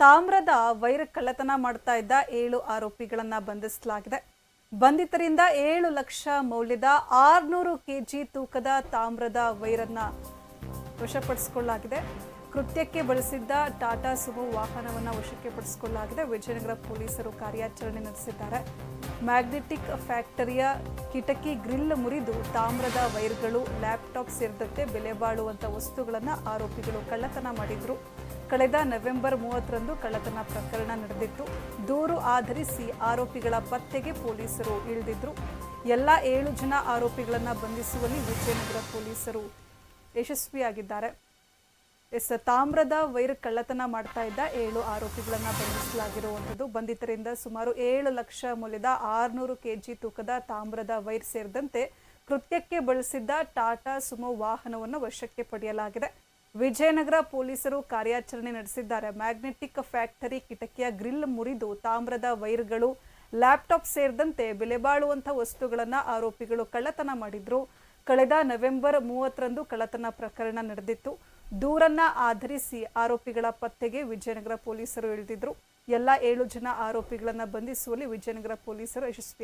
ತಾಮ್ರದ ವೈರ್ ಕಳ್ಳತನ ಮಾಡ್ತಾ ಇದ್ದ 7 ಆರೋಪಿಗಳನ್ನ ಬಂಧಿಸಲಾಗಿದೆ. ಬಂಧಿತರಿಂದ 7 ಲಕ್ಷ ಮೌಲ್ಯದ 600 ಕೆಜಿ ತೂಕದ ತಾಮ್ರದ ವೈರನ್ನ ವಶಪಡಿಸಿಕೊಳ್ಳಲಾಗಿದೆ. ಕೃತ್ಯಕ್ಕೆ ಬಳಸಿದ್ದ ಟಾಟಾ ಸುಮೋ ವಾಹನವನ್ನು ವಶಕ್ಕೆ ಪಡಿಸಿಕೊಳ್ಳಲಾಗಿದೆ. ವಿಜಯನಗರ ಪೊಲೀಸರು ಕಾರ್ಯಾಚರಣೆ ನಡೆಸಿದ್ದಾರೆ. ಮ್ಯಾಗ್ನೆಟಿಕ್ ಫ್ಯಾಕ್ಟರಿಯ ಕಿಟಕಿ ಗ್ರಿಲ್ ಮುರಿದು ತಾಮ್ರದ ವೈರ್ಗಳು, ಲ್ಯಾಪ್ಟಾಪ್ ಸೇರಿದಂತೆ ಬೆಲೆ ಬಾಳುವಂತ ವಸ್ತುಗಳನ್ನು ಆರೋಪಿಗಳು ಕಳ್ಳತನ ಮಾಡಿದ್ರು. ಕಳೆದ ನವೆಂಬರ್ 30ರಂದು ಕಳ್ಳತನ ಪ್ರಕರಣ ನಡೆದಿತ್ತು. ದೂರು ಆಧರಿಸಿ ಆರೋಪಿಗಳ ಪತ್ತೆಗೆ ಪೊಲೀಸರು ಇಳಿದಿದ್ರು. ಎಲ್ಲ 7 ಜನ ಆರೋಪಿಗಳನ್ನು ಬಂಧಿಸುವಲ್ಲಿ ವಿಜಯನಗರ ಪೊಲೀಸರು ಯಶಸ್ವಿಯಾಗಿದ್ದಾರೆ. ತಾಮ್ರದ ವೈರ್ ಕಳ್ಳತನ ಮಾಡ್ತಾ ಇದ್ದ 7 ಆರೋಪಿಗಳನ್ನು ಬಂಧಿಸಲಾಗಿರುವಂಥದ್ದು. ಬಂಧಿತರಿಂದ ಸುಮಾರು 7 ಲಕ್ಷ ಮೌಲ್ಯದ 600 ಕೆಜಿ ತೂಕದ ತಾಮ್ರದ ವೈರ್ ಸೇರಿದಂತೆ ಕೃತ್ಯಕ್ಕೆ ಬಳಸಿದ್ದ ಟಾಟಾ ಸುಮೋ ವಾಹನವನ್ನು ವಶಕ್ಕೆ ಪಡೆಯಲಾಗಿದೆ. ವಿಜಯನಗರ ಪೊಲೀಸರು ಕಾರ್ಯಾಚರಣೆ ನಡೆಸಿದ್ದಾರೆ. ಮ್ಯಾಗ್ನೆಟಿಕ್ ಫ್ಯಾಕ್ಟರಿ ಕಿಟಕಿಯ ಗ್ರಿಲ್ ಮುರಿದು ತಾಮ್ರದ ವೈರ್ಗಳು, ಲ್ಯಾಪ್ಟಾಪ್ ಸೇರಿದಂತೆ ಬೆಲೆ ಬಾಳುವಂತಹ ವಸ್ತುಗಳನ್ನು ಆರೋಪಿಗಳು ಕಳ್ಳತನ ಮಾಡಿದ್ರು. ಕಳೆದ ನವೆಂಬರ್ 30ರಂದು ಕಳ್ಳತನ ಪ್ರಕರಣ ನಡೆದಿತ್ತು. ದೂರನ್ನ ಆಧರಿಸಿ ಆರೋಪಿಗಳ ಪತ್ತೆಗೆ ವಿಜಯನಗರ ಪೊಲೀಸರು ಇಳಿದಿದ್ರು. ಎಲ್ಲ 7 ಜನ ಆರೋಪಿಗಳನ್ನ ಬಂಧಿಸುವಲ್ಲಿ ವಿಜಯನಗರ ಪೊಲೀಸರು ಯಶಸ್ವಿ